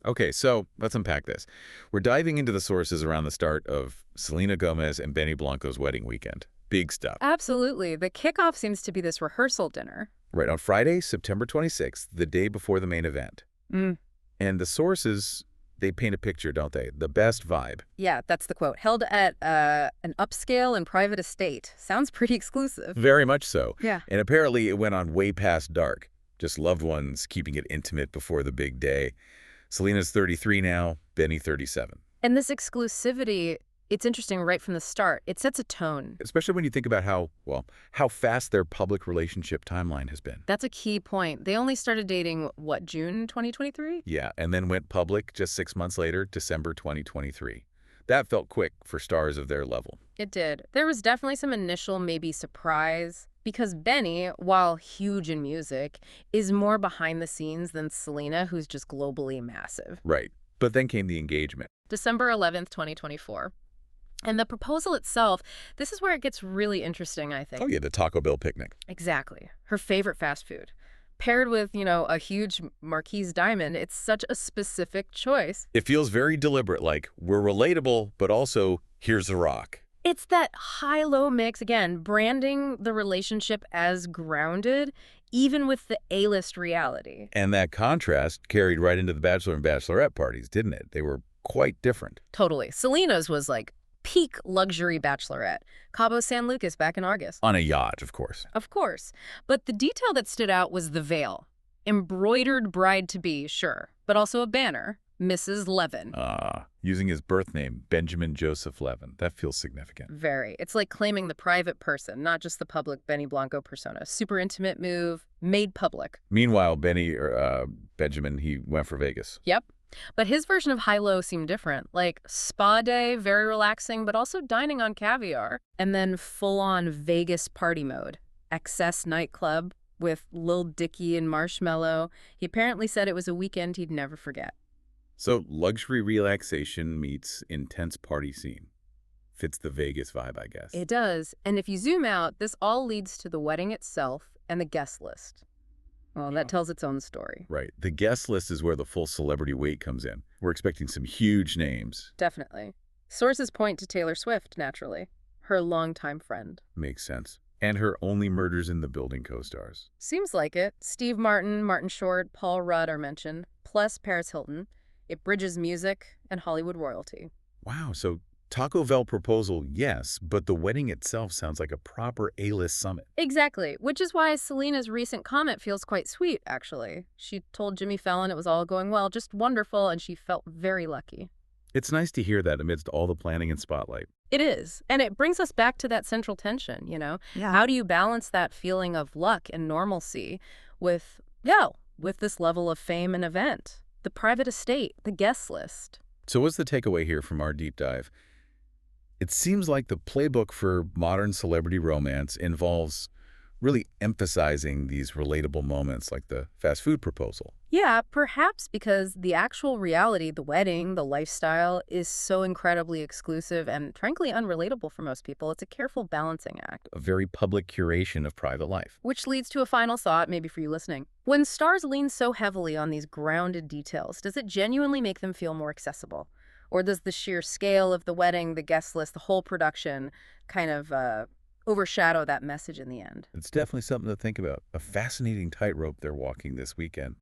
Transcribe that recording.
Okay, so let's unpack this. We're diving into the sources around the start of Selena Gomez and Benny Blanco's wedding weekend. Big stuff. Absolutely. The kickoff seems to be this rehearsal dinner. Right on Friday, September 26th, the day before the main event. Mm. And the sources, they paint a picture, don't they? The best vibe. Yeah, that's the quote. Held at an upscale and private estate. Sounds pretty exclusive. Very much so. Yeah. And apparently it went on way past dark. Just loved ones keeping it intimate before the big day. Selena's 33 now, Benny 37. And this exclusivity, it's interesting right from the start. It sets a tone. Especially when you think about how fast their public relationship timeline has been. That's a key point. They only started dating, what, June 2023? Yeah, and then went public just 6 months later, December 2023. That felt quick for stars of their level. It did. There was definitely some initial maybe surprise because Benny, while huge in music, is more behind the scenes than Selena, who's just globally massive. Right. But then came the engagement. December 11th, 2024. And the proposal itself, this is where it gets really interesting, I think. Oh yeah, the Taco Bell picnic. Exactly. Her favorite fast food. Paired with, a huge Marquise diamond, it's such a specific choice. It feels very deliberate, like we're relatable, but also here's a rock. It's that high-low mix, again, branding the relationship as grounded, even with the A-list reality. And that contrast carried right into the bachelor and bachelorette parties, didn't it? They were quite different. Totally. Selena's was like peak luxury bachelorette. Cabo San Lucas back in August. On a yacht, of course. Of course. But the detail that stood out was the veil. Embroidered bride-to-be, sure, but also a banner. Mrs. Levin. Using his birth name, Benjamin Joseph Levin. That feels significant. Very. It's like claiming the private person, not just the public Benny Blanco persona. Super intimate move, made public. Meanwhile, Benjamin, he went for Vegas. Yep. But his version of high-low seemed different. Like spa day, very relaxing, but also dining on caviar. And then full-on Vegas party mode. Excess nightclub with Lil Dicky and Marshmello. He apparently said it was a weekend he'd never forget. So luxury relaxation meets intense party scene. Fits the Vegas vibe, I guess. It does. And if you zoom out, this all leads to the wedding itself and the guest list. Well, that tells its own story. Right. The guest list is where the full celebrity weight comes in. We're expecting some huge names. Definitely. Sources point to Taylor Swift, naturally. Her longtime friend. Makes sense. And her Only Murders in the Building co-stars. Seems like it. Steve Martin, Martin Short, Paul Rudd are mentioned, plus Paris Hilton. It bridges music and Hollywood royalty. Wow, so Taco Bell proposal, yes, but the wedding itself sounds like a proper A-list summit. Exactly, which is why Selena's recent comment feels quite sweet, actually. She told Jimmy Fallon it was all going well, just wonderful, and she felt very lucky. It's nice to hear that amidst all the planning and spotlight. It is, and it brings us back to that central tension, Yeah. How do you balance that feeling of luck and normalcy with this level of fame and event? The private estate, the guest list. So what's the takeaway here from our deep dive? It seems like the playbook for modern celebrity romance involves really emphasizing these relatable moments like the fast food proposal. Yeah, perhaps because the actual reality, the wedding, the lifestyle, is so incredibly exclusive and frankly unrelatable for most people. It's a careful balancing act. A very public curation of private life. Which leads to a final thought, maybe for you listening. When stars lean so heavily on these grounded details, does it genuinely make them feel more accessible? Or does the sheer scale of the wedding, the guest list, the whole production kind of overshadow that message in the end? It's definitely something to think about. A fascinating tightrope they're walking this weekend.